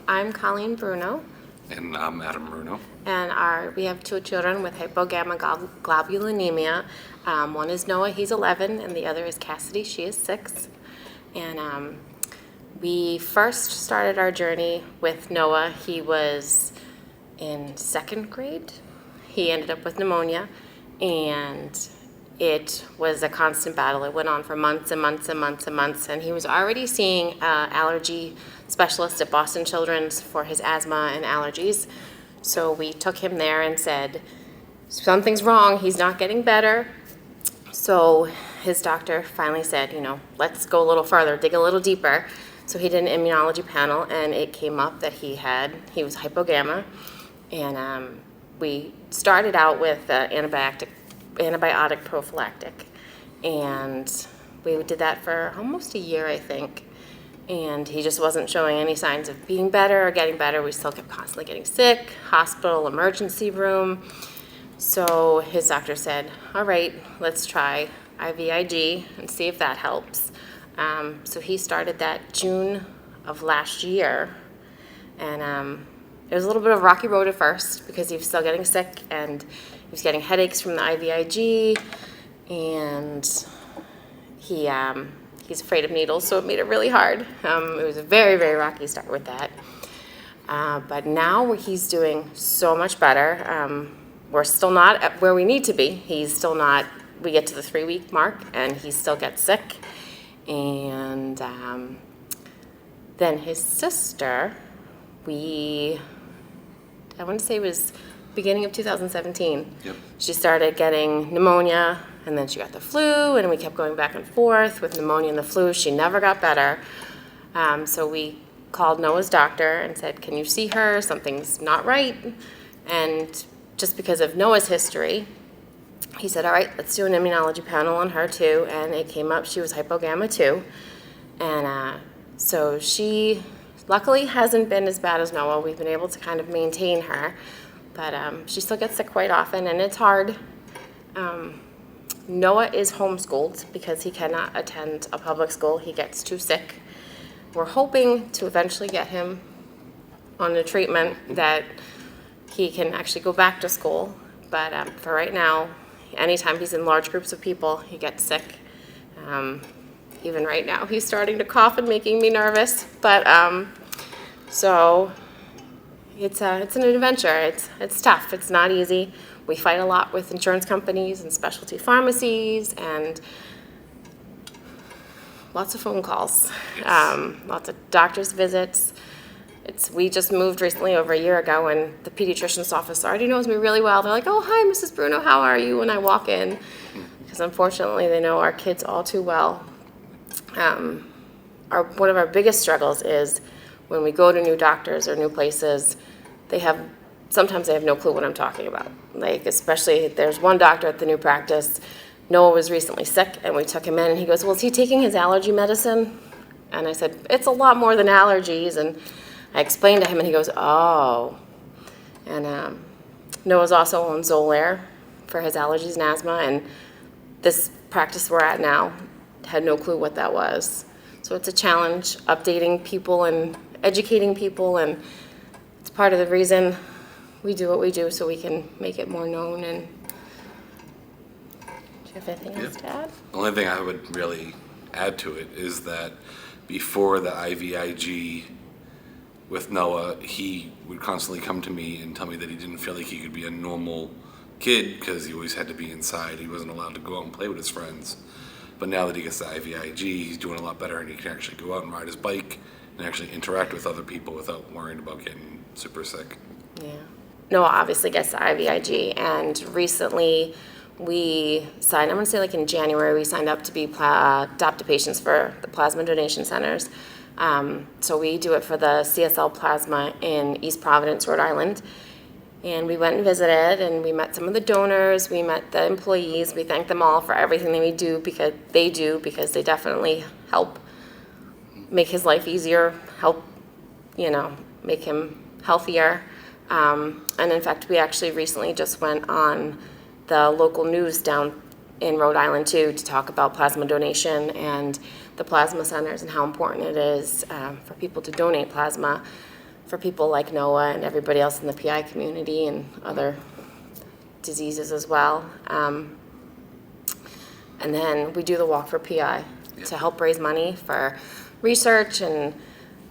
I'm Colleen Bruno, And I'm Adam Bruno. and we have two children with hypogammaglobulinemia. One is Noah, he's 11, and the other is Cassidy, she is 6. And we first started our journey with Noah. He was in 2nd grade. He ended up with pneumonia, and it was a constant battle. It went on for months and months and months and months, and he was already seeing allergy specialist at Boston Children's for his asthma and allergies. So we took him there and said, something's wrong, he's not getting better. So his doctor finally said, let's go a little further, dig a little deeper. So he did an immunology panel, and it came up that he was hypogamma. And we started out with antibiotic prophylactic. And we did that for almost a year, I think. And he just wasn't showing any signs of being better or getting better. We still kept constantly getting sick, hospital, emergency room. So his doctor said, all right, let's try IVIG and see if that helps. So he started that June of last year. And it was a little bit of a rocky road at first because he was still getting sick and he was getting headaches from the IVIG. And he's afraid of needles, so it made it really hard. It was a very, very rocky start with that. But now he's doing so much better. We're still not at where we need to be. He's still not, we get to the 3-week mark and he still gets sick. And then his sister, I want to say it was beginning of 2017. Yep. She started getting pneumonia, and then she got the flu, and we kept going back and forth with pneumonia and the flu. She never got better. So we called Noah's doctor and said, can you see her? Something's not right. And just because of Noah's history, he said, all right, let's do an immunology panel on her too. And it came up she was hypogamma too. And so she luckily hasn't been as bad as Noah. We've been able to kind of maintain her. But she still gets sick quite often, and it's hard. Noah is homeschooled because he cannot attend a public school. He gets too sick. We're hoping to eventually get him on a treatment that he can actually go back to school. But for right now, anytime he's in large groups of people, he gets sick. Even right now, he's starting to cough and making me nervous. But so it's an adventure. It's tough. It's not easy. We fight a lot with insurance companies and specialty pharmacies and lots of phone calls, lots of doctor's visits. We just moved recently over a year ago, and the pediatrician's office already knows me really well. They're like, oh, hi, Mrs. Bruno, how are you? When I walk in, because unfortunately they know our kids all too well. One of our biggest struggles is when we go to new doctors or new places, sometimes they have no clue what I'm talking about. Like, especially, there's one doctor at the new practice. Noah was recently sick, and we took him in, and he goes, well, is he taking his allergy medicine? And I said, it's a lot more than allergies. And I explained to him, and he goes, oh. And Noah's also on Xolair for his allergies and asthma, and this practice we're at now had no clue what that was. So it's a challenge updating people and educating people, and it's part of the reason we do what we do, so we can make it more known. And do you have anything else to add? The only thing I would really add to it is that before the IVIG with Noah, he would constantly come to me and tell me that he didn't feel like he could be a normal kid because he always had to be inside. He wasn't allowed to go out and play with his friends. But now that he gets the IVIG, he's doing a lot better, and he can actually go out and ride his bike and actually interact with other people without worrying about getting super sick. Yeah. Noah obviously gets the IVIG, and recently we signed, I'm going to say like in January, we signed up to be adopted patients for the plasma donation centers. So we do it for the CSL Plasma in East Providence, Rhode Island. And we went and visited, and we met some of the donors, we met the employees, we thanked them all for everything that we do because they definitely help make his life easier, help, make him healthier. And in fact, we actually recently just went on the local news down in Rhode Island too to talk about plasma donation and the plasma centers and how important it is for people to donate plasma. for people like Noah and everybody else in the PI community and other diseases as well. And then we do the Walk for PI to help raise money for research and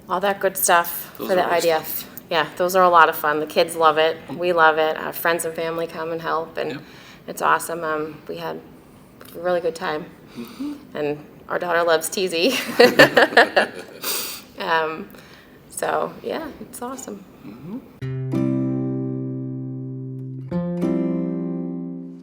all that good stuff Those for the are always IDF. Yeah, those are a lot of fun. The kids love it. We love it. Our friends and family come and help, and it's awesome. We had a really good time, and our daughter loves TZ. So yeah, it's awesome.